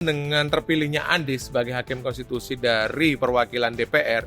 Dengan terpilihnya Andis sebagai Hakim Konstitusi dari perwakilan DPR,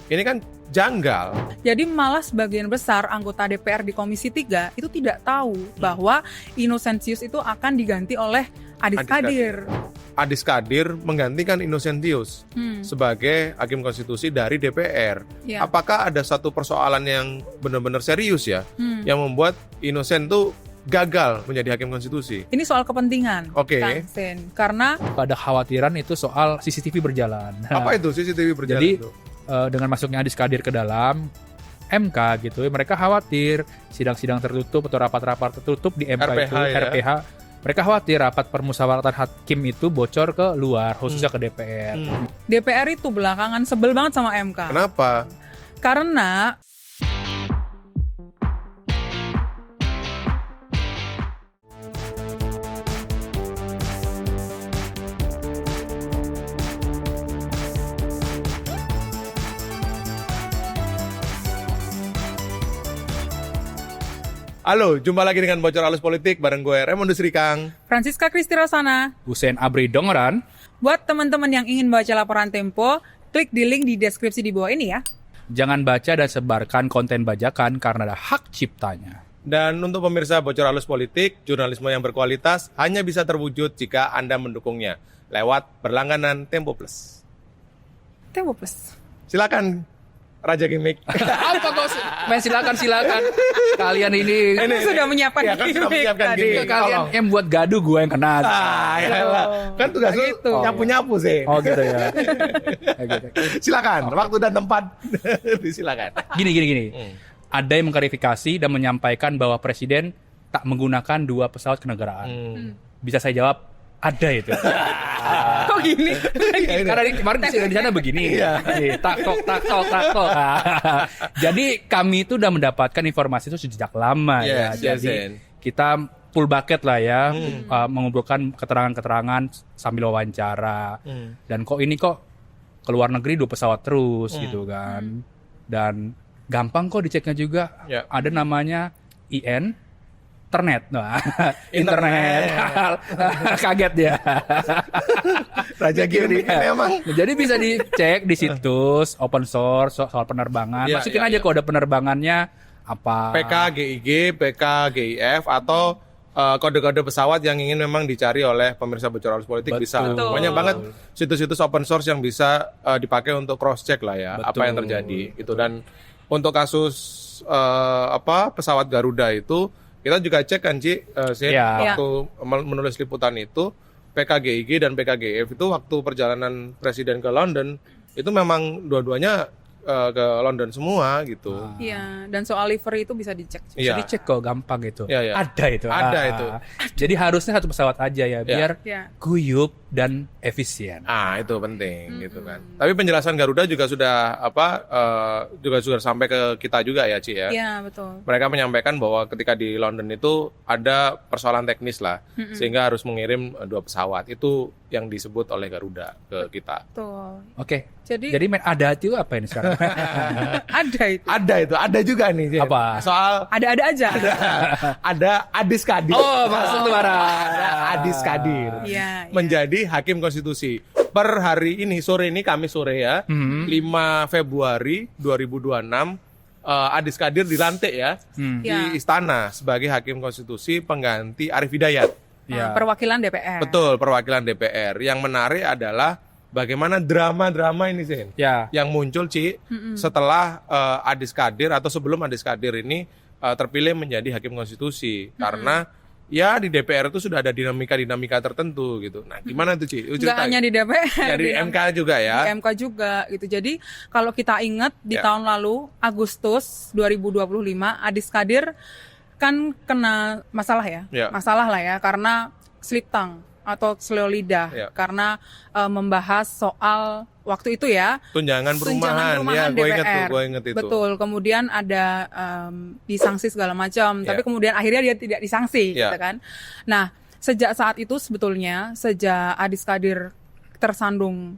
ini kan janggal. Jadi malah sebagian besar anggota DPR di Komisi 3 itu tidak tahu bahwa Innocentius itu akan diganti oleh Adis Kadir. Adis Kadir menggantikan Innocentius sebagai Hakim Konstitusi dari DPR. Ya. Apakah ada satu persoalan yang benar-benar serius ya, yang membuat Innocent tuh gagal menjadi Hakim Konstitusi? Ini soal kepentingan, Oke. Kang Sen. Karena Pada khawatiran itu soal CCTV berjalan. Apa itu CCTV berjalan Jadi itu? dengan masuknya Adis Kadir ke dalam MK gitu, mereka khawatir sidang-sidang tertutup atau rapat-rapat tertutup di MK RPH itu, ya? RPH. Mereka khawatir rapat permusyawaratan hakim itu bocor ke luar, khususnya ke DPR. DPR itu belakangan sebel banget sama MK. Kenapa? Karena Halo, jumpa lagi dengan Bocor Halus Politik bareng gue Raymond Srikang. Francisca Kristi Rosana, Hussein Abri Dongeran. buat teman-teman yang ingin baca laporan Tempo, klik di link di deskripsi di bawah ini ya. Jangan baca dan sebarkan konten bajakan karena ada hak ciptanya. Dan untuk pemirsa Bocor Halus Politik, jurnalisme yang berkualitas hanya bisa terwujud jika Anda mendukungnya lewat berlangganan Tempo Plus. Tempo Plus. Silakan Raja Gimmick. Apa kok? Men, silakan. Kalian ini Sudah menyiapkan Ya, kan sudah gimmick menyiapkan tadi. gimmick. kalian Tolong. yang buat gaduh, gue yang kena. Yalah. Kan tugas lu Gitu. nyapu-nyapu sih. Oh gitu ya. Gitu. Silakan, waktu dan tempat. Silakan. Gini. Ada yang mengklarifikasi dan menyampaikan bahwa presiden tak menggunakan 2 pesawat kenegaraan. Bisa saya jawab, ada itu. Kok gini? Karena kemarin di sana begini. Tak tok. Jadi kami itu udah mendapatkan informasi itu sejak lama ya. Yes, Jadi yes. kita full bucket lah ya, mengumpulkan keterangan-keterangan sambil wawancara. Dan kok ke luar negeri 2 pesawat terus gitu kan. Dan gampang kok diceknya juga. Ya. Ada namanya internet. Nah, internet. Kaget dia. Raja Gimmick memang. Jadi bisa dicek di situs open source soal penerbangan. Ya, Masukin ya, aja ya. kode penerbangannya apa. PK, GIG, PK, GIF, atau kode-kode pesawat yang ingin memang dicari oleh pemirsa Bocor Halus Politik. Betul. Bisa. Banyak banget situs-situs open source yang bisa dipakai untuk cross check lah ya, Betul. apa yang terjadi gitu. Dan untuk kasus pesawat Garuda itu kita juga cek kan Ci, Sin, Ya. waktu menulis liputan itu PKGIG dan PKGF itu waktu perjalanan presiden ke London itu memang dua-duanya ke London semua gitu. Iya, dan soal livery itu bisa dicek. Bisa dicek kok, gampang itu. Iya, iya. Ada itu. Ada itu. Jadi harusnya 1 pesawat aja ya, biar Ya. guyup dan efisien. Itu penting gitu kan. Tapi penjelasan Garuda juga sudah juga sudah sampai ke kita juga ya Ci ya. Iya, betul. Mereka menyampaikan bahwa ketika di London itu ada persoalan teknis lah sehingga harus mengirim 2 pesawat. Itu yang disebut oleh Garuda ke kita. Betul. Oke. Jadi Jadi ada itu apa ini sekarang? Ada juga nih Ci. Apa? Soal ada-ada aja. ada Adis Kadir. Oh, masuk tuh Ada Adis Kadir. Iya, iya. Menjadi Hakim Konstitusi. Per hari ini, sore ini, Kamis sore ya, 5 Februari 2026, Adis Kadir dilantik ya Ya. di Istana sebagai Hakim Konstitusi pengganti Arief Hidayat. Ya. Perwakilan DPR. Betul, perwakilan DPR. Yang menarik adalah bagaimana drama-drama ini Sin, Ya. yang muncul Ci setelah Adis Kadir atau sebelum Adis Kadir ini terpilih menjadi Hakim Konstitusi. Karena ya di DPR itu sudah ada dinamika-dinamika tertentu gitu. Nah, gimana tuh Ci? Nggak hanya di DPR. Dari MK juga ya. Di MK juga gitu. Jadi kalau kita ingat di Ya. tahun lalu Agustus 2025 Adis Kadir kan kena masalah ya. Ya. Masalah lah ya karena slip tongue atau slow lidah Ya. karena membahas soal waktu itu ya Tunjangan perumahan. Ya, gue inget itu. Betul. Kemudian ada disanksi segala macam, tapi kemudian akhirnya dia tidak disanksi, Ya. gitu kan. Nah, sejak saat itu sebetulnya sejak Adis Kadir tersandung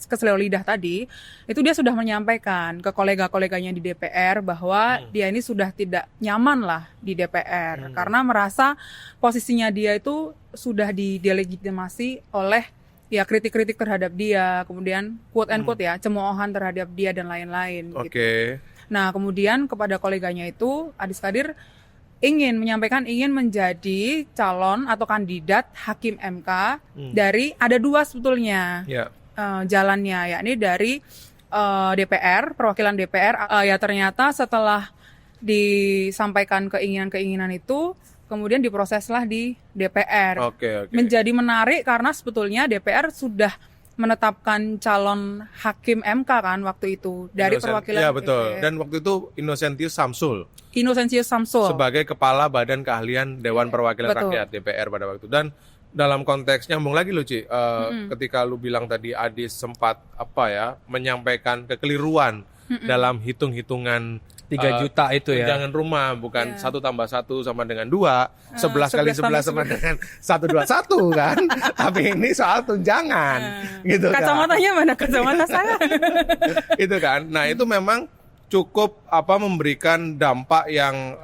keselio lidah tadi, itu dia sudah menyampaikan ke kolega-koleganya di DPR bahwa dia ini sudah tidak nyaman lah di DPR karena merasa posisinya dia itu sudah didelegitimasi oleh ya kritik-kritik terhadap dia, kemudian quote and quote ya cemoohan terhadap dia dan lain-lain. Oke. Gitu. Nah kemudian kepada koleganya itu Adis Kadir ingin menjadi calon atau kandidat hakim MK dari ada 2 sebetulnya. Jalannya, yakni dari DPR, perwakilan DPR. Ya ternyata setelah disampaikan keinginan-keinginan itu, kemudian diproseslah di DPR. Menjadi menarik karena sebetulnya DPR sudah menetapkan calon hakim MK kan waktu itu dari perwakilan. Iya betul. Dan waktu itu Innocentius Samsul sebagai kepala Badan Keahlian Dewan Perwakilan Rakyat DPR pada waktu. Dan dalam konteks nyambung lagi Ci, ketika lu bilang tadi Adis sempat menyampaikan kekeliruan dalam hitung-hitungan 3 juta itu ya. Tunjangan rumah bukan 1 tambah 1 sama dengan 2, 11 kali 11 sama dengan 121 kan. Tapi ini soal tunjangan gitu kan. Kacamatanya mana kacamata saya? Itu kan. Nah, itu memang cukup memberikan dampak yang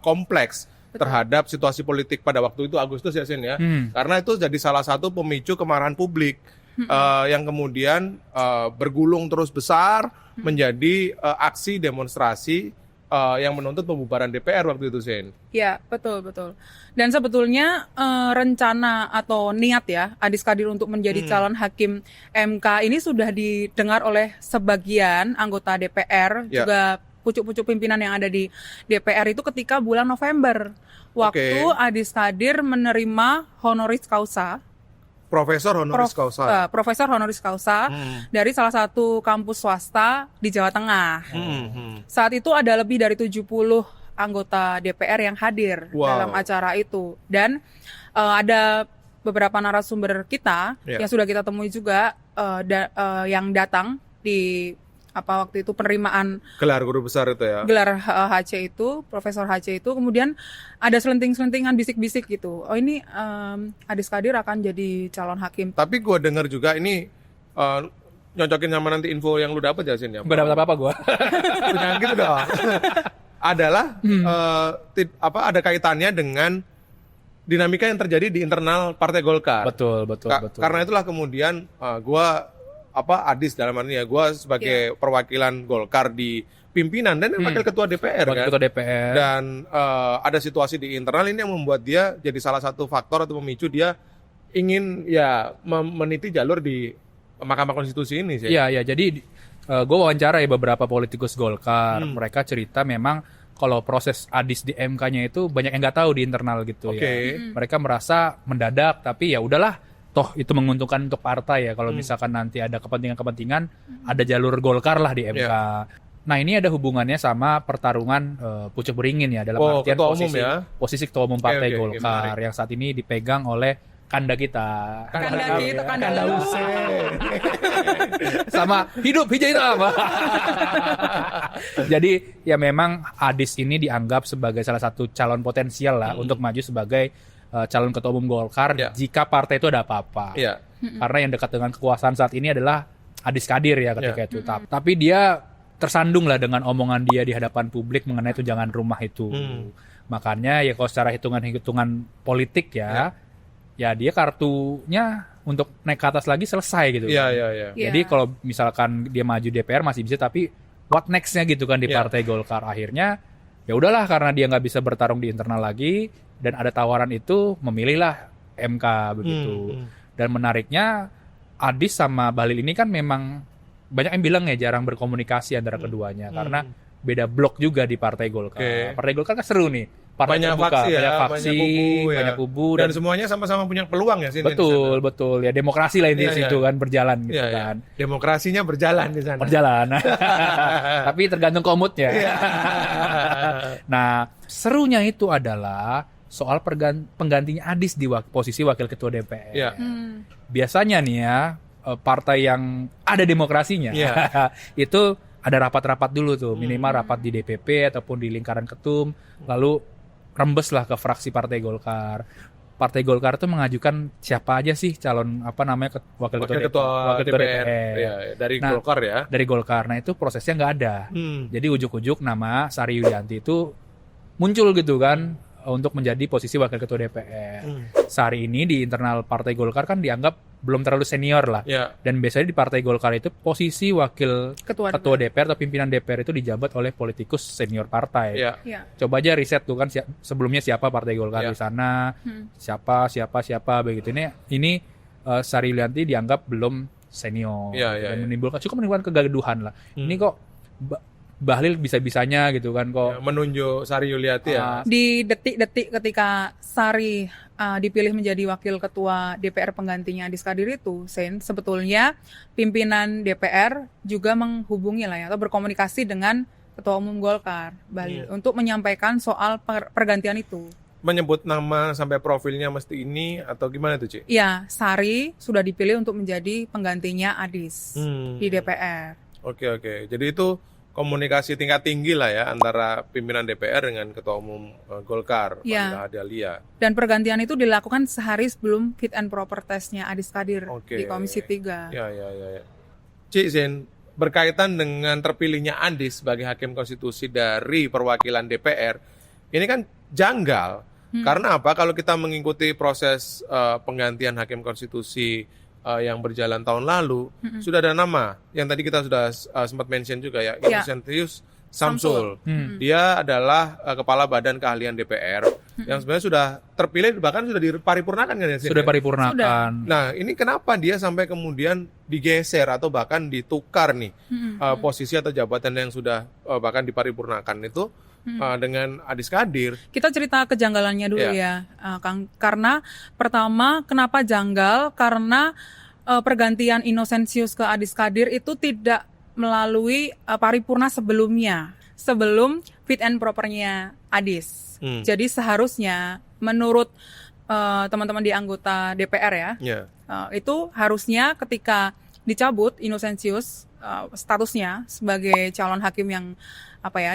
kompleks terhadap situasi politik pada waktu itu Agustus ya Sin ya. Karena itu jadi salah satu pemicu kemarahan publik yang kemudian bergulung terus besar menjadi aksi demonstrasi yang menuntut pembubaran DPR waktu itu Sin. Ya, betul. Dan sebetulnya rencana atau niat ya Adis Kadir untuk menjadi calon hakim MK ini sudah didengar oleh sebagian anggota DPR, juga pucuk-pucuk pimpinan yang ada di DPR itu ketika bulan November. Waktu Adis Kadir menerima honoris causa. Profesor honoris causa dari salah satu kampus swasta di Jawa Tengah. Saat itu ada lebih dari 70 anggota DPR yang hadir dalam acara itu. Dan ada beberapa narasumber kita yang sudah kita temui juga yang datang di waktu itu penerimaan gelar guru besar itu ya. Gelar HC itu, Profesor HC itu, kemudian ada selenting-selentingan bisik-bisik gitu. Oh ini Adis Kadir akan jadi calon hakim. Tapi gue dengar juga ini nyocokin sama nanti info yang lu dapat ya Sin ya. Gak dapat apa-apa gue. Jangan gitu dong. Adalah ada kaitannya dengan dinamika yang terjadi di internal Partai Golkar. Betul. Karena itulah kemudian gue Adis dalam artinya gue sebagai perwakilan Golkar di pimpinan dan wakil ketua DPR Ketua DPR. Dan ada situasi di internal ini yang membuat dia jadi salah satu faktor atau memicu dia ingin meniti jalur di Mahkamah Konstitusi ini sih. Iya, jadi gue wawancara beberapa politikus Golkar, mereka cerita memang kalau proses Adis di MK-nya itu banyak yang nggak tahu di internal gitu ya. Mereka merasa mendadak, tapi ya udahlah. Toh itu menguntungkan untuk partai ya kalau misalkan nanti ada kepentingan-kepentingan ada jalur Golkar lah di MK. Nah ini ada hubungannya sama pertarungan pucuk beringin ya dalam artian posisi ketua umum partai Golkar yang saat ini dipegang oleh kanda kita. Kanda Hussein. Sama hidup hijau itu apa? Jadi ya memang Adis ini dianggap sebagai salah satu calon potensial lah untuk maju sebagai calon ketua umum Golkar jika partai itu ada apa-apa. Karena yang dekat dengan kekuasaan saat ini adalah Adis Kadir ya ketika itu. Tapi dia tersandung lah dengan omongan dia di hadapan publik mengenai tunjangan rumah itu. Makanya ya kalau secara hitungan politik ya dia kartunya untuk naik ke atas lagi selesai gitu. Jadi kalau misalkan dia maju DPR masih bisa, tapi what next-nya gitu kan di partai Golkar. Akhirnya ya udahlah karena dia nggak bisa bertarung di internal lagi dan ada tawaran itu memilihlah MK begitu. Dan menariknya Adis sama Bahlil ini kan memang banyak yang bilang ya jarang berkomunikasi antara keduanya karena beda blok juga di Partai Golkar. Partai Golkar kan seru nih. Partai banyak terbuka, faksi ya, banyak kubu dan semuanya sama-sama punya peluang ya sih. Betul ya demokrasi lah ini situ kan berjalan gitu kan. Demokrasinya berjalan di sana. Tapi tergantung komutnya. Nah, serunya itu adalah soal penggantinya Adis di posisi wakil ketua DPR. Biasanya nih ya partai yang ada demokrasinya itu ada rapat-rapat dulu tuh, minimal rapat di DPP ataupun di lingkaran ketum, lalu rembes lah ke fraksi Partai Golkar. Partai Golkar itu mengajukan siapa aja sih calon wakil ketua DPR. Ya, dari Golkar ya. Dari Golkar. Nah itu prosesnya nggak ada. Jadi ujuk-ujuk nama Sari Yulianti itu muncul gitu kan untuk menjadi posisi wakil ketua DPR. Sari ini di internal Partai Golkar kan dianggap belum terlalu senior lah. Dan biasanya di Partai Golkar itu posisi wakil ketua DPR atau pimpinan DPR itu dijabat oleh politikus senior partai. Coba aja riset tuh kan sebelumnya siapa Partai Golkar di sana, siapa begitu. Ini Sari Yulianti dianggap belum senior dan menimbulkan kegaduhan lah. Ini kok Bahlil bisa-bisanya gitu kan kok menunjuk Sari Yulianti ya. Di detik-detik ketika Sari dipilih menjadi wakil ketua DPR penggantinya Adis Kadir itu, sebetulnya pimpinan DPR juga menghubungi lah ya, atau berkomunikasi dengan Ketua Umum Golkar Bahlil untuk menyampaikan soal pergantian itu. Menyebut nama sampai profilnya mesti ini atau gimana tuh, Ci? Iya, Sari sudah dipilih untuk menjadi penggantinya Adis di DPR. Oke. Jadi itu komunikasi tingkat tinggi lah ya antara pimpinan DPR dengan Ketua Umum Golkar, Pak Dahlia. Dan pergantian itu dilakukan sehari sebelum fit and proper testnya Adis Kadir di Komisi 3. Ya. Cik Zen, berkaitan dengan terpilihnya Adis sebagai Hakim Konstitusi dari perwakilan DPR, ini kan janggal. Karena apa? Kalau kita mengikuti proses penggantian Hakim Konstitusi yang berjalan tahun lalu, sudah ada nama yang tadi kita sudah sempat mention juga ya, Innocentius Samsul. Dia adalah kepala Badan Keahlian DPR yang sebenarnya sudah terpilih, bahkan sudah diparipurnakan kan ya? Sudah paripurnakan. Nah, ini kenapa dia sampai kemudian digeser atau bahkan ditukar nih posisi atau jabatan yang sudah bahkan diparipurnakan itu dengan Adis Kadir? Kita cerita kejanggalannya dulu ya, Kang. Karena pertama, kenapa janggal? Karena pergantian Innocentius ke Adis Kadir itu tidak melalui paripurna sebelumnya, sebelum fit and propernya Adis. Jadi seharusnya menurut teman-teman di anggota DPR itu harusnya ketika dicabut Innocentius statusnya sebagai calon hakim yang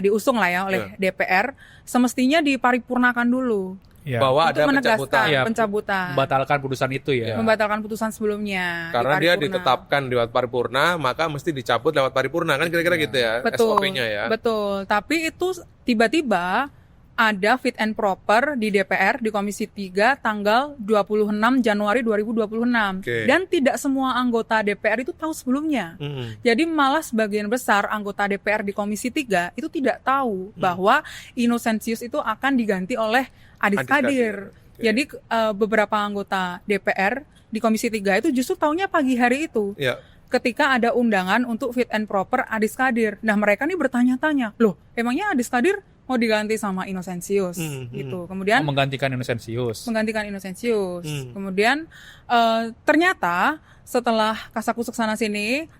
diusung lah ya oleh DPR, semestinya diparipurnakan dulu. Bahwa untuk ada menegaskan pencabutan. Membatalkan putusan itu ya. Membatalkan putusan sebelumnya. Karena dia ditetapkan lewat paripurna, maka mesti dicabut lewat paripurna, kan kira-kira gitu ya, SOP-nya ya. Betul, tapi itu tiba-tiba ada fit and proper di DPR di Komisi 3 tanggal 26 Januari 2026. Dan tidak semua anggota DPR itu tahu sebelumnya. Jadi malah sebagian besar anggota DPR di Komisi 3 itu tidak tahu bahwa Innocentius itu akan diganti oleh Adis Kadir. Jadi beberapa anggota DPR di Komisi 3 itu justru tahunya pagi hari itu. Ketika ada undangan untuk fit and proper Adis Kadir. Nah, mereka nih bertanya-tanya, loh, emangnya Adis Kadir mau diganti sama Innocentius gitu. Kemudian menggantikan Innocentius. Kemudian ternyata setelah kasakusuk sana sini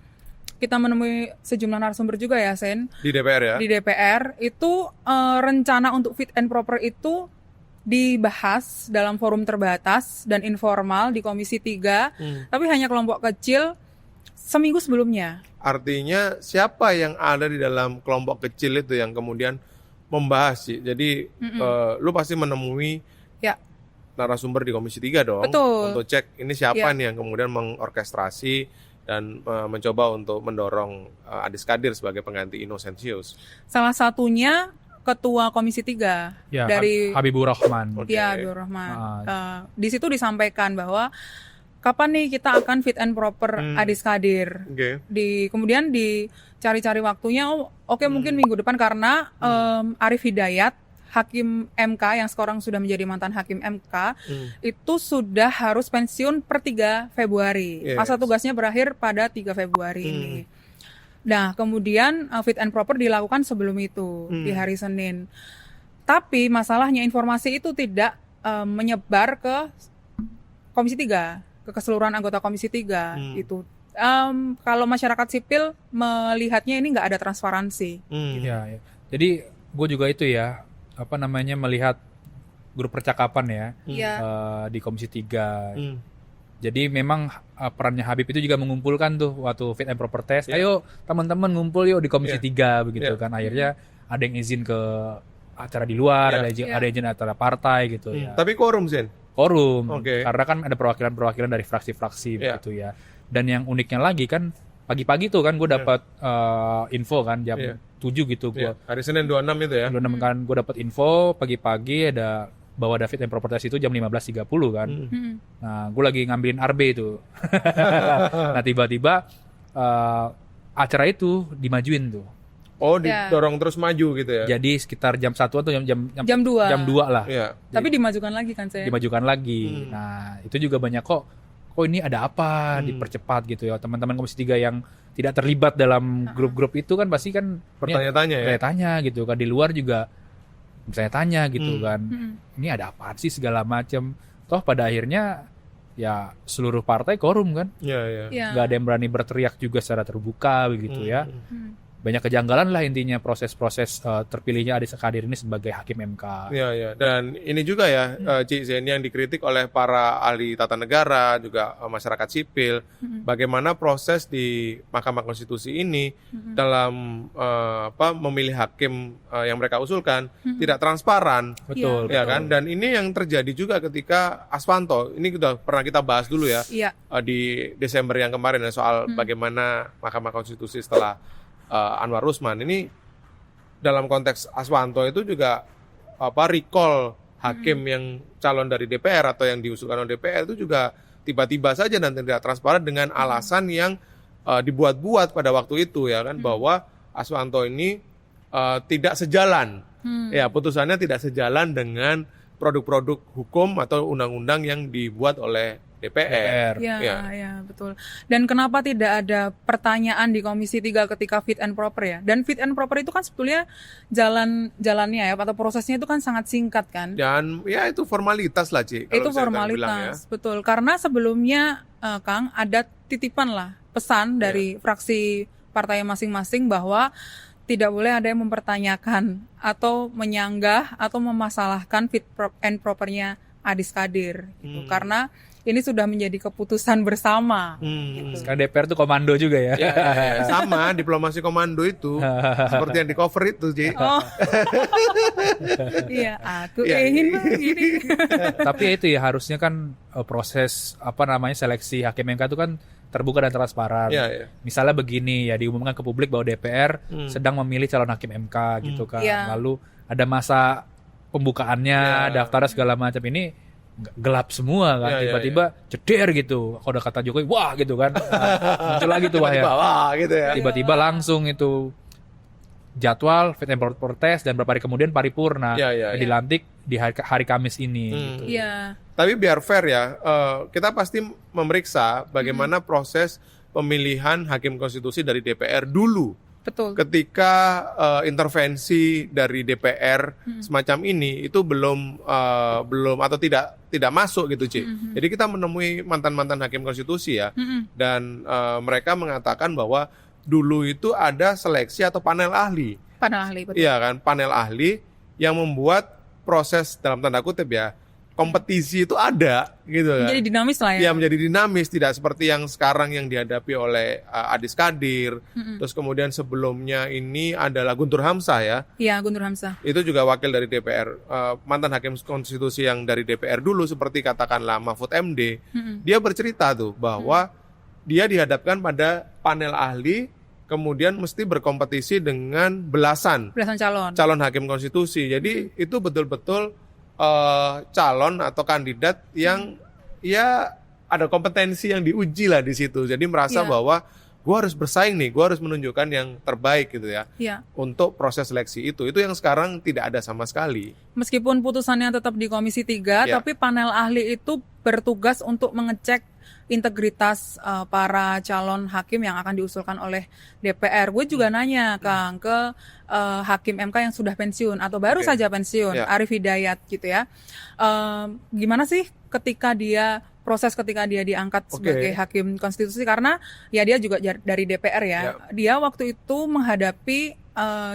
kita menemui sejumlah narasumber juga ya, Sen. Di DPR ya. Di DPR itu rencana untuk fit and proper itu dibahas dalam forum terbatas dan informal di Komisi 3, tapi hanya kelompok kecil seminggu sebelumnya. Artinya siapa yang ada di dalam kelompok kecil itu yang kemudian membahas sih? Jadi lu pasti menemui narasumber di Komisi 3 dong. Betul. Untuk cek ini siapa nih yang kemudian mengorkestrasi dan mencoba untuk mendorong Adis Kadir sebagai pengganti Innocentius. Salah satunya Ketua Komisi 3 dari Habibur Rahman. Habibur Rahman. Di situ disampaikan bahwa kapan nih kita akan fit and proper Adis Kadir. Kemudian dicari-cari waktunya, mungkin minggu depan karena Arif Hidayat, Hakim MK yang sekarang sudah menjadi mantan Hakim MK, itu sudah harus pensiun per 3 Februari. Masa tugasnya berakhir pada 3 Februari ini. Nah, kemudian fit and proper dilakukan sebelum itu, di hari Senin. Tapi masalahnya informasi itu tidak menyebar ke Komisi 3, ke keseluruhan anggota Komisi 3 itu. Kalau masyarakat sipil melihatnya ini nggak ada transparansi. Jadi gue juga itu ya, melihat grup percakapan di Komisi 3. Jadi memang perannya Habib itu juga mengumpulkan tuh waktu fit and proper test. Ayo teman-teman ngumpul yuk di Komisi 3 begitu kan. Akhirnya ada yang izin ke acara di luar, ada izin acara partai gitu ya. Tapi quorum, Zen? quorum. Oke. Karena kan ada perwakilan dari fraksi-fraksi Iya. begitu ya. Dan yang uniknya lagi kan pagi-pagi tuh kan gue dapat info kan jam Iya. 7 gitu gue. Iya. Hari Senin 26 itu ya. Belum kan gue dapat info pagi-pagi ada bahwa David and Properties itu jam 15.30 kan. Nah, gue lagi ngambilin RB itu. Nah, tiba-tiba acara itu dimajuin tuh. Oh, Ya. didorong terus maju gitu ya. Jadi sekitar jam 1 atau jam Jam 2. jam 2 lah. Iya. Tapi dimajukan lagi kan saya. Dimajukan lagi. Nah, itu juga banyak kok ini ada apa dipercepat gitu ya. Teman-teman Komisi 3 yang tidak terlibat dalam grup-grup itu kan pasti kan Bertanya-tanya ya. tanya gitu kan, di luar juga misalnya tanya gitu kan. Ini ada apa sih segala macam. Toh pada akhirnya ya seluruh partai quorum kan. Iya, iya. Iya. Nggak ada yang berani berteriak juga secara terbuka begitu ya. Banyak kejanggalan lah intinya proses-proses terpilihnya Adis Kadir ini sebagai hakim MK. Iya, iya. Dan ini juga ya, Cik Zeni, yang dikritik oleh para ahli tata negara, juga masyarakat sipil, bagaimana proses di Mahkamah Konstitusi ini dalam memilih hakim yang mereka usulkan tidak transparan. Betul. Ya kan? Dan ini yang terjadi juga ketika Aswanto. Ini sudah pernah kita bahas dulu ya. Iya. Di Desember yang kemarin ya, soal bagaimana Mahkamah Konstitusi setelah Anwar Usman ini dalam konteks Aswanto itu juga recall hakim yang calon dari DPR atau yang diusulkan oleh DPR itu juga tiba-tiba saja dan tidak transparan dengan alasan yang dibuat-buat pada waktu itu ya kan, bahwa Aswanto ini tidak sejalan, ya putusannya tidak sejalan dengan produk-produk hukum atau undang-undang yang dibuat oleh DPR. Ya, Ya. ya, betul. Dan kenapa tidak ada pertanyaan di Komisi 3 ketika fit and proper ya? Dan fit and proper itu kan sebetulnya jalannya ya, atau prosesnya itu kan sangat singkat kan? Dan ya itu formalitas lah, Ci. kalau Itu bisa kita bilang ya. formalitas, betul. Karena sebelumnya Kang ada titipan lah, pesan dari fraksi partai masing-masing bahwa tidak boleh ada yang mempertanyakan atau menyanggah atau memasalahkan fit and propernya Adis Kadir gitu. Karena ini sudah menjadi keputusan bersama. Gitu. Sekarang DPR tuh komando juga ya. Ya, sama diplomasi komando itu seperti yang di cover itu, Ci. Oh, iya, aku Iya, ingin iya. begini. Tapi ya itu ya harusnya kan proses seleksi hakim MK itu kan terbuka dan transparan. Iya, iya. Misalnya begini ya, diumumkan ke publik bahwa DPR sedang memilih calon hakim MK gitu kan. Iya. Lalu ada masa pembukaannya, daftarnya segala macam, ini gelap semua kan. Iya, iya, Tiba-tiba ceder gitu. Kalau udah kata Jokowi, wah gitu kan. Muncul lagi tuh wah ya. Wah, gitu ya. Tiba-tiba langsung itu jadwal fit and proper test dan beberapa hari kemudian paripurna. Iya, iya, iya. Dilantik di hari Kamis ini gitu. Iya. Tapi biar fair ya, kita pasti memeriksa bagaimana proses pemilihan hakim konstitusi dari DPR dulu. Betul. Ketika intervensi dari DPR semacam ini itu belum atau tidak masuk gitu, Ci. Jadi kita menemui mantan-mantan hakim konstitusi ya, dan mereka mengatakan bahwa dulu itu ada seleksi atau panel ahli. Panel ahli, betul. Iya kan, panel ahli yang membuat proses dalam tanda kutip ya, kompetisi itu ada gitu kan. Menjadi dinamis lah ya. Ya, menjadi dinamis, tidak seperti yang sekarang yang dihadapi oleh Adis Kadir. Terus kemudian sebelumnya ini adalah Guntur Hamzah ya. Iya, Guntur Hamzah. Itu juga wakil dari DPR. Mantan hakim konstitusi yang dari DPR dulu seperti katakanlah Mahfud MD. Dia bercerita tuh bahwa dia dihadapkan pada panel ahli, kemudian mesti berkompetisi dengan belasan calon hakim konstitusi. Jadi itu betul-betul calon atau kandidat yang ya ada kompetensi yang diuji lah di situ. Jadi merasa bahwa gue harus bersaing nih, gue harus menunjukkan yang terbaik gitu ya. Untuk proses seleksi itu yang sekarang tidak ada sama sekali. Meskipun putusannya tetap di Komisi 3, tapi panel ahli itu bertugas untuk mengecek integritas para calon hakim yang akan diusulkan oleh DPR. Gue juga nanya Kang ke hakim MK yang sudah pensiun atau baru saja pensiun, Arif Hidayat gitu ya. Gimana sih ketika dia diangkat sebagai hakim konstitusi, karena ya dia juga dari DPR ya. Dia waktu itu menghadapi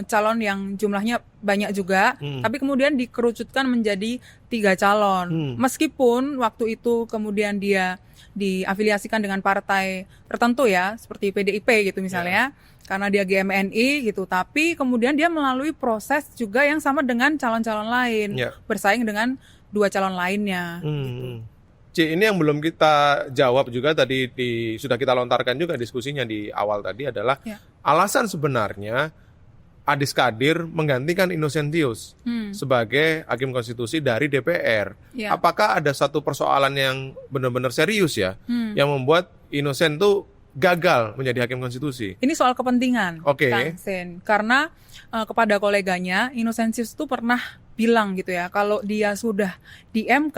calon yang jumlahnya banyak juga, tapi kemudian dikerucutkan menjadi 3 calon. Meskipun waktu itu kemudian dia diafiliasikan dengan partai tertentu ya, seperti PDIP gitu misalnya, karena dia GMNI gitu, tapi kemudian dia melalui proses juga yang sama dengan calon-calon lain, bersaing dengan dua calon lainnya. Ci, ini yang belum kita jawab juga tadi sudah kita lontarkan juga diskusinya di awal tadi adalah alasan sebenarnya Adis Kadir menggantikan Innocentius sebagai hakim konstitusi dari DPR. Apakah ada satu persoalan yang benar-benar serius ya yang membuat Innocent tuh gagal menjadi hakim konstitusi? Ini soal kepentingan, Kang Sen. Karena kepada koleganya Innocentius tuh pernah bilang gitu ya, kalau dia sudah di MK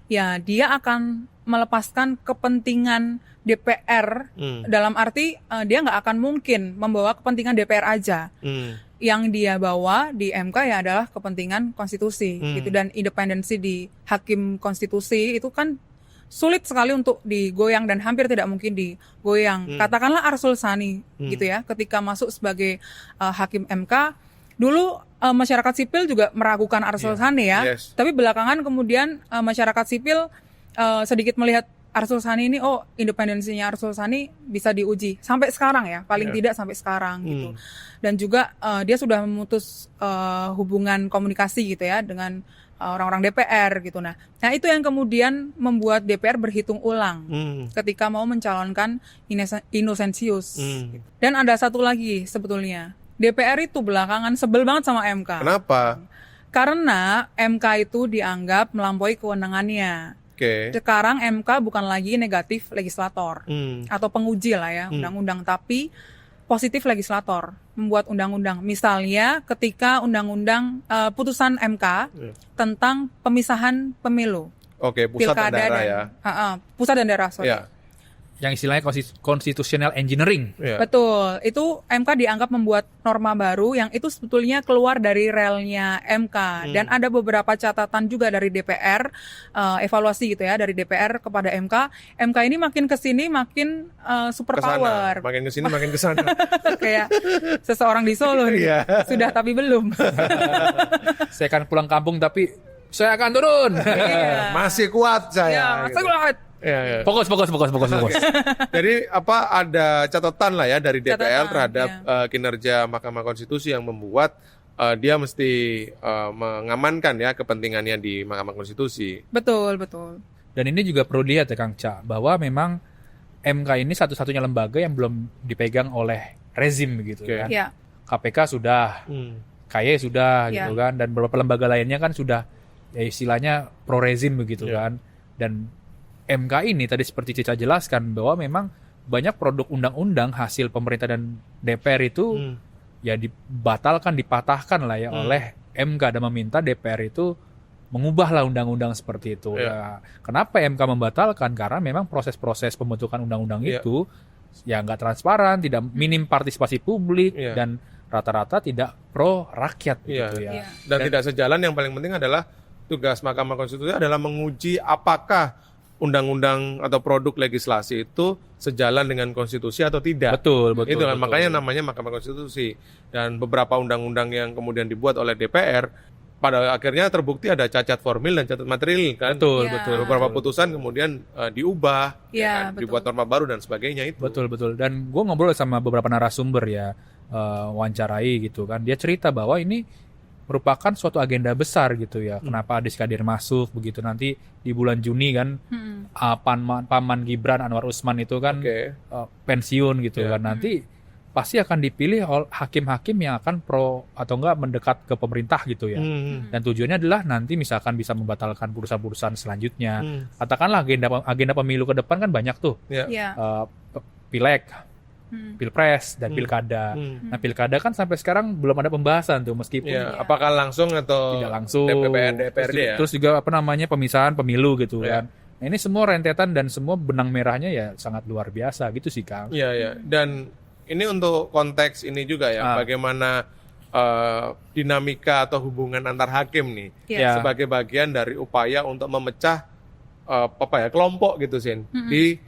ya dia akan melepaskan kepentingan DPR dalam arti dia nggak akan mungkin membawa kepentingan DPR aja. Yang dia bawa di MK ya adalah kepentingan konstitusi gitu, dan independensi di hakim konstitusi itu kan sulit sekali untuk digoyang dan hampir tidak mungkin digoyang. Katakanlah Arsul Sani gitu ya, ketika masuk sebagai hakim MK dulu masyarakat sipil juga meragukan Arsul Sani ya. Tapi belakangan kemudian masyarakat sipil sedikit melihat Arsul Sani ini, oh independensinya Arsul Sani bisa diuji sampai sekarang ya, paling tidak sampai sekarang gitu. Dan juga dia sudah memutus hubungan komunikasi gitu ya dengan orang-orang DPR gitu. Nah itu yang kemudian membuat DPR berhitung ulang ketika mau mencalonkan Innocentius. Dan ada satu lagi sebetulnya, DPR itu belakangan sebel banget sama MK. Kenapa? Karena MK itu dianggap melampaui kewenangannya. Sekarang MK bukan lagi negatif legislator atau penguji lah ya undang-undang, tapi positif legislator, membuat undang-undang. Misalnya ketika undang-undang putusan MK tentang pemisahan pemilu. Pusat dan daerah ya. Pusat dan daerah, sorry. Yang istilahnya constitutional engineering. Betul, itu MK dianggap membuat norma baru yang itu sebetulnya keluar dari relnya MK. Dan ada beberapa catatan juga dari DPR, evaluasi gitu ya dari DPR kepada MK. MK ini makin kesini makin superpower. Makin kesini makin kesana. Kayak seseorang di Solo nih, sudah tapi belum. Saya akan pulang kampung tapi saya akan turun. Masih kuat saya. Masih kuat. Fokus. Jadi ada catatan lah ya dari DPR terhadap kinerja Mahkamah Konstitusi yang membuat dia mesti mengamankan ya kepentingannya di Mahkamah Konstitusi. Betul. Dan ini juga perlu dilihat ya Kang Ca, bahwa memang MK ini satu-satunya lembaga yang belum dipegang oleh rezim gitu kan. KPK sudah, KY sudah gitu kan, dan beberapa lembaga lainnya kan sudah ya istilahnya pro rezim begitu kan. Dan MK ini tadi seperti Cica jelaskan bahwa memang banyak produk undang-undang hasil pemerintah dan DPR itu ya dibatalkan, dipatahkan lah ya oleh MK, dan meminta DPR itu mengubahlah undang-undang seperti itu. Ya, kenapa MK membatalkan? Karena memang proses-proses pembentukan undang-undang itu ya nggak transparan, tidak minim partisipasi publik dan rata-rata tidak pro rakyat gitu ya. Dan tidak sejalan, yang paling penting adalah tugas Mahkamah Konstitusi adalah menguji apakah undang-undang atau produk legislasi itu sejalan dengan konstitusi atau tidak. Betul. Itu kan makanya namanya Mahkamah Konstitusi. Dan beberapa undang-undang yang kemudian dibuat oleh DPR pada akhirnya terbukti ada cacat formil dan cacat material kan. Betul. Beberapa putusan kemudian diubah, dibuat norma baru dan sebagainya itu. Betul. Dan gue ngobrol sama beberapa narasumber ya, wawancarai gitu kan. Dia cerita bahwa ini merupakan suatu agenda besar gitu ya. Kenapa Adis Kadir masuk begitu, nanti di bulan Juni kan Paman Gibran Anwar Usman itu kan pensiun gitu kan. Nanti pasti akan dipilih hakim-hakim yang akan pro atau enggak mendekat ke pemerintah gitu ya. Dan tujuannya adalah nanti misalkan bisa membatalkan putusan-putusan selanjutnya. Katakanlah agenda pemilu ke depan kan banyak tuh. Pileg, Pilpres dan Pilkada. Nah, Pilkada kan sampai sekarang belum ada pembahasan tuh, meskipun apakah langsung atau tidak langsung. DPRD ya. Terus juga pemisahan pemilu gitu kan. Nah, ini semua rentetan dan semua benang merahnya ya sangat luar biasa gitu sih Kang. Iya. Dan ini untuk konteks ini juga ya, bagaimana dinamika atau hubungan antar hakim nih sebagai bagian dari upaya untuk memecah kelompok gitu Sin di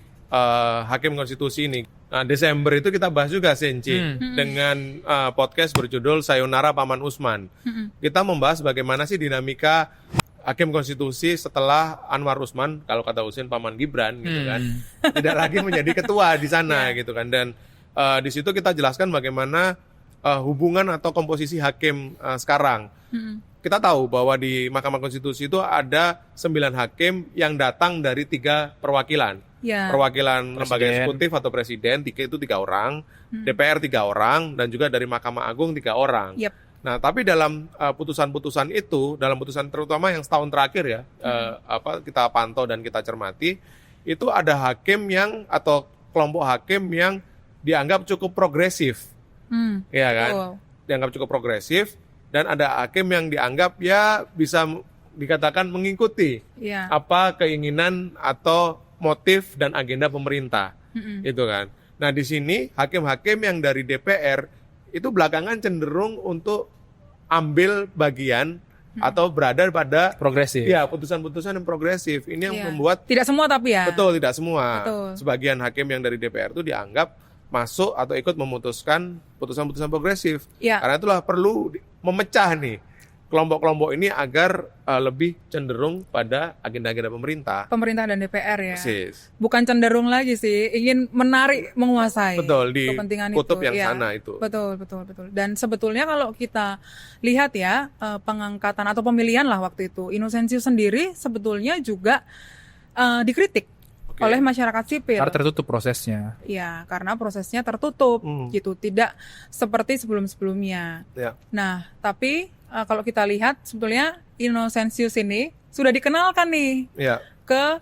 hakim konstitusi ini. Nah, Desember itu kita bahas juga Senci dengan podcast berjudul Sayonara Paman Usman. Kita membahas bagaimana sih dinamika hakim konstitusi setelah Anwar Usman, kalau kata Husin Paman Gibran gitu kan, tidak lagi menjadi ketua di sana gitu kan. Dan di situ kita jelaskan bagaimana hubungan atau komposisi hakim sekarang. kita tahu bahwa di Mahkamah Konstitusi itu ada 9 hakim yang datang dari 3 perwakilan. Ya. Perwakilan lembaga Presiden. eksekutif atau presiden, itu 3 orang, DPR 3 orang, dan juga dari Mahkamah Agung 3 orang. Yep. Nah, tapi dalam putusan-putusan itu, dalam putusan terutama yang setahun terakhir ya, kita pantau dan kita cermati, itu ada hakim yang atau kelompok hakim yang dianggap cukup progresif, ya kan? Betul. Dianggap cukup progresif, dan ada hakim yang dianggap ya bisa dikatakan mengikuti Ya. apa keinginan atau motif dan agenda pemerintah, itu kan. Nah di sini hakim-hakim yang dari DPR itu belakangan cenderung untuk ambil bagian atau berada pada Progresif. ya putusan-putusan yang progresif. Ini yang Iya. membuat Tidak semua tapi ya. betul tidak semua. Betul. Sebagian hakim yang dari DPR itu dianggap masuk atau ikut memutuskan putusan-putusan progresif. Ya. Karena itulah perlu memecah nih kelompok-kelompok ini agar lebih cenderung pada agenda-agenda Pemerintah dan DPR ya. Persis. Bukan cenderung lagi sih, ingin menarik, menguasai. Betul, di kepentingan kutub itu. yang Ya. sana itu. Betul. Dan sebetulnya kalau kita lihat ya, pengangkatan atau pemilihan lah waktu itu, Inocensius sendiri sebetulnya juga dikritik Oke. oleh masyarakat sipil. Karena tertutup prosesnya. Ya, karena prosesnya tertutup gitu, tidak seperti sebelum-sebelumnya. Ya. Nah, tapi kalau kita lihat sebetulnya Inocensius ini sudah dikenalkan nih Ya. ke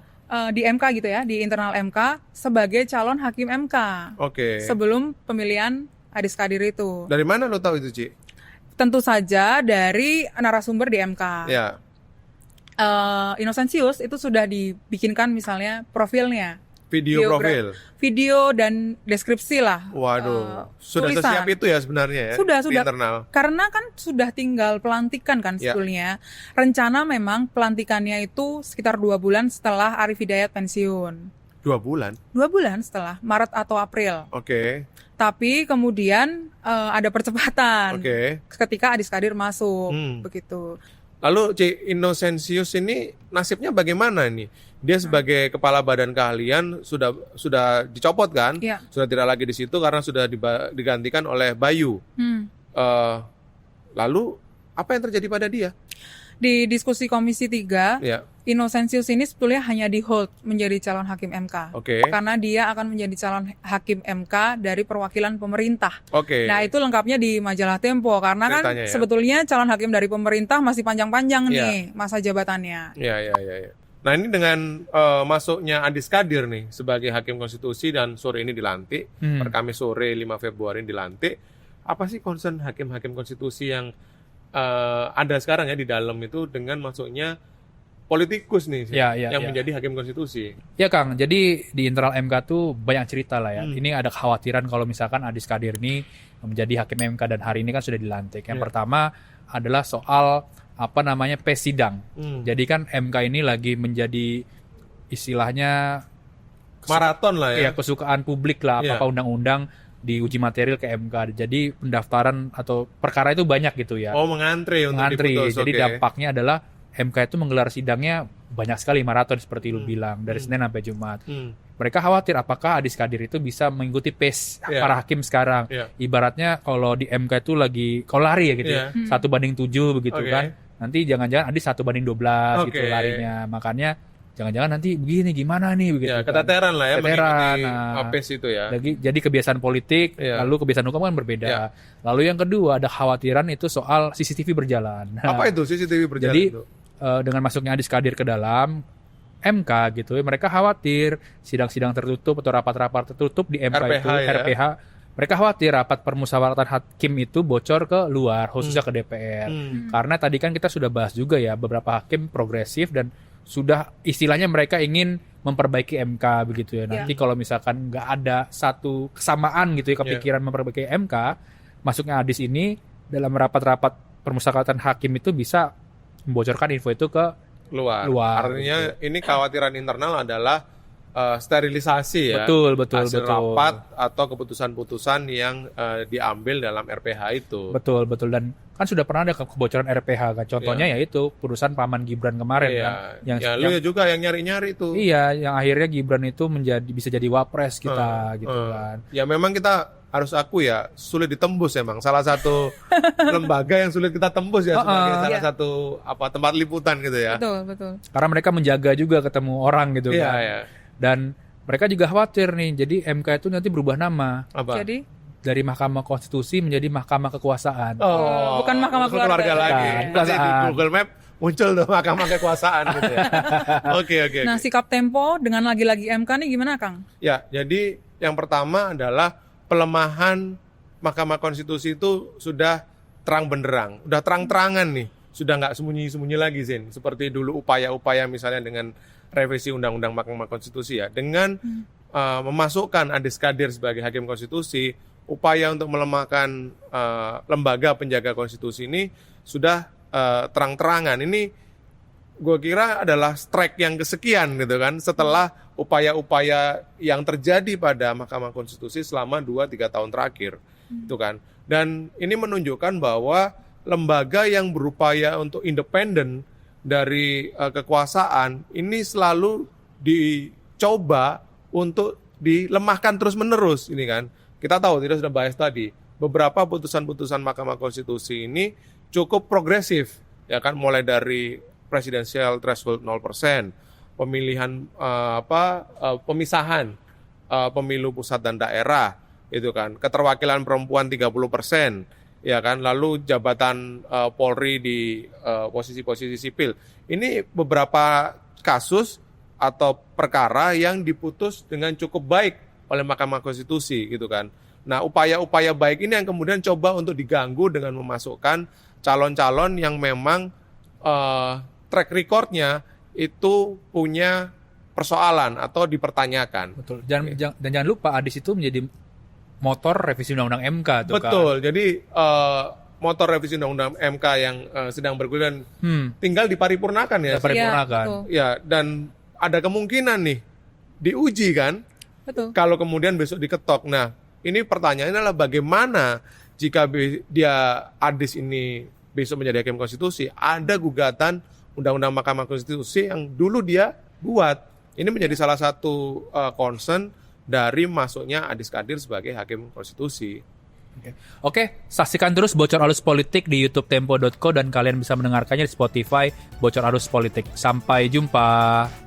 di MK gitu ya, di internal MK sebagai calon hakim MK Oke. sebelum pemilihan Adis Kadir itu. Dari mana lo tahu itu, Ci? Tentu saja dari narasumber di MK. Ya. Inocensius itu sudah dibikinkan misalnya profilnya, video dan deskripsi lah. Waduh, sudah tulisan. sesiap itu ya sebenarnya ya? Sudah. Di internal. Karena kan sudah tinggal pelantikan kan Ya. sebetulnya. Rencana memang pelantikannya itu sekitar 2 bulan setelah Arif Hidayat pensiun. 2 bulan. 2 bulan setelah, Maret atau April. Oke. Tapi kemudian ada percepatan Oke. ketika Adis Kadir masuk, begitu. Lalu Ci, Inocensius ini nasibnya bagaimana nih? Dia sebagai kepala badan keahlian sudah dicopot kan? Iya. Sudah tidak lagi di situ karena sudah digantikan oleh Bayu. Lalu apa yang terjadi pada dia? Di diskusi Komisi 3, Ya. Inocensius ini sebetulnya hanya di hold menjadi calon hakim MK. Oke. Karena dia akan menjadi calon hakim MK dari perwakilan pemerintah. Oke. Nah, itu lengkapnya di majalah Tempo. Karena kan Ceritanya ya. sebetulnya calon hakim dari pemerintah masih panjang-panjang Iya. nih masa jabatannya. Ya. Nah ini dengan masuknya Adis Kadir nih sebagai hakim konstitusi dan sore ini dilantik, per Kamis sore 5 Februari dilantik. Apa sih concern hakim-hakim konstitusi yang ada sekarang ya di dalam itu dengan masuknya politikus nih yang menjadi hakim konstitusi? Ya Kang, jadi di internal MK tuh banyak cerita lah ya. Ini ada kekhawatiran kalau misalkan Adis Kadir ini menjadi hakim MK dan hari ini kan sudah dilantik. Yang pertama adalah soal pace sidang. Jadi kan MK ini lagi menjadi istilahnya Maraton lah ya. ya kesukaan publik lah, apakah undang-undang diuji material ke MK. Jadi pendaftaran atau perkara itu banyak gitu ya. Oh, mengantri untuk diputus. Jadi oke. dampaknya adalah MK itu menggelar sidangnya banyak sekali maraton seperti lu bilang dari Senin sampai Jumat. Mereka khawatir apakah Adis Kadir itu bisa mengikuti pace para hakim sekarang. Ibaratnya kalau di MK itu lagi kalau lari ya gitu ya, 1/7 begitu kan. Nanti jangan-jangan Adis 1/12 gitu larinya. Makanya jangan-jangan nanti begini gimana nih begitu. Ya, keteteran lah ya Keteteran, mengikuti pace itu ya. Jadi kebiasaan politik, lalu kebiasaan hukum kan berbeda. Ya. Lalu yang kedua ada khawatiran itu soal CCTV berjalan. Apa itu CCTV berjalan Jadi itu? dengan masuknya Adis Kadir ke dalam MK gitu, mereka khawatir sidang-sidang tertutup atau rapat-rapat tertutup di MK RPH itu, ya? RPH. Mereka khawatir rapat permusyawaratan hakim itu bocor ke luar, khususnya ke DPR. Karena tadi kan kita sudah bahas juga ya, beberapa hakim progresif dan sudah istilahnya mereka ingin memperbaiki MK begitu ya. Nanti kalau misalkan nggak ada satu kesamaan gitu ya kepikiran memperbaiki MK, masuknya Adis ini dalam rapat-rapat permusyawaratan hakim itu bisa membocorkan info itu ke luar. Artinya gitu. ini kekhawatiran internal adalah sterilisasi ya. Betul. Hasil rapat atau keputusan-keputusan yang diambil dalam RPH itu. Betul dan kan sudah pernah ada kebocoran RPH kan. Contohnya yaitu putusan Paman Gibran kemarin kan. Lu juga yang nyari-nyari itu. Iya, yang akhirnya Gibran itu bisa jadi wapres kita gitu kan. Ya memang kita harus aku ya sulit ditembus emang. Salah satu lembaga yang sulit kita tembus ya sebagai salah satu tempat liputan gitu ya. Betul. Karena mereka menjaga juga ketemu orang gitu kan. Iya. Dan mereka juga khawatir nih, jadi MK itu nanti berubah nama. Apa? Jadi dari Mahkamah Konstitusi menjadi Mahkamah Kekuasaan. bukan Mahkamah Keluarga lagi. Bukan. Nanti di Google Map muncul tuh Mahkamah Kekuasaan gitu ya. Oke. Nah, sikap Tempo dengan lagi-lagi MK nih gimana, Kang? Ya, jadi yang pertama adalah pelemahan Mahkamah Konstitusi itu sudah terang benderang, udah terang-terangan nih, sudah nggak sembunyi-sembunyi lagi, Zin. Seperti dulu upaya-upaya misalnya dengan revisi Undang-Undang Mahkamah Konstitusi ya, dengan memasukkan Adis Kadir sebagai Hakim Konstitusi, upaya untuk melemahkan lembaga penjaga konstitusi ini sudah terang-terangan. Ini gue kira adalah strike yang kesekian gitu kan, setelah upaya-upaya yang terjadi pada Mahkamah Konstitusi selama 2-3 tahun terakhir itu kan. Dan ini menunjukkan bahwa lembaga yang berupaya untuk independen dari kekuasaan ini selalu dicoba untuk dilemahkan terus-menerus ini kan. Kita tahu, kita sudah bahas tadi, beberapa putusan-putusan Mahkamah Konstitusi ini cukup progresif ya kan, mulai dari presidensial threshold 0%, pemilihan pemisahan pemilu pusat dan daerah itu kan, keterwakilan perempuan 30%, ya kan, lalu jabatan Polri di posisi-posisi sipil. Ini beberapa kasus atau perkara yang diputus dengan cukup baik oleh Mahkamah Konstitusi gitu kan. Nah, upaya-upaya baik ini yang kemudian coba untuk diganggu dengan memasukkan calon-calon yang memang track record-nya itu punya persoalan atau dipertanyakan. Betul. Dan jangan lupa Adis itu menjadi motor revisi Undang-Undang MK tuh. Betul. Kan? Jadi motor revisi Undang-Undang MK yang sedang bergulir tinggal diparipurnakan ya. Diparipurnakan. Ya, dan ada kemungkinan nih diuji kan. Betul. Kalau kemudian besok diketok. Nah, ini pertanyaannya adalah bagaimana jika dia Adis ini besok menjadi Hakim Konstitusi, ada gugatan Undang-Undang Mahkamah Konstitusi yang dulu dia buat. Ini menjadi salah satu concern dari masuknya Adis Kadir sebagai Hakim Konstitusi. Oke, saksikan terus Bocor Arus Politik di YouTube Tempo.co dan kalian bisa mendengarkannya di Spotify Bocor Arus Politik. Sampai jumpa.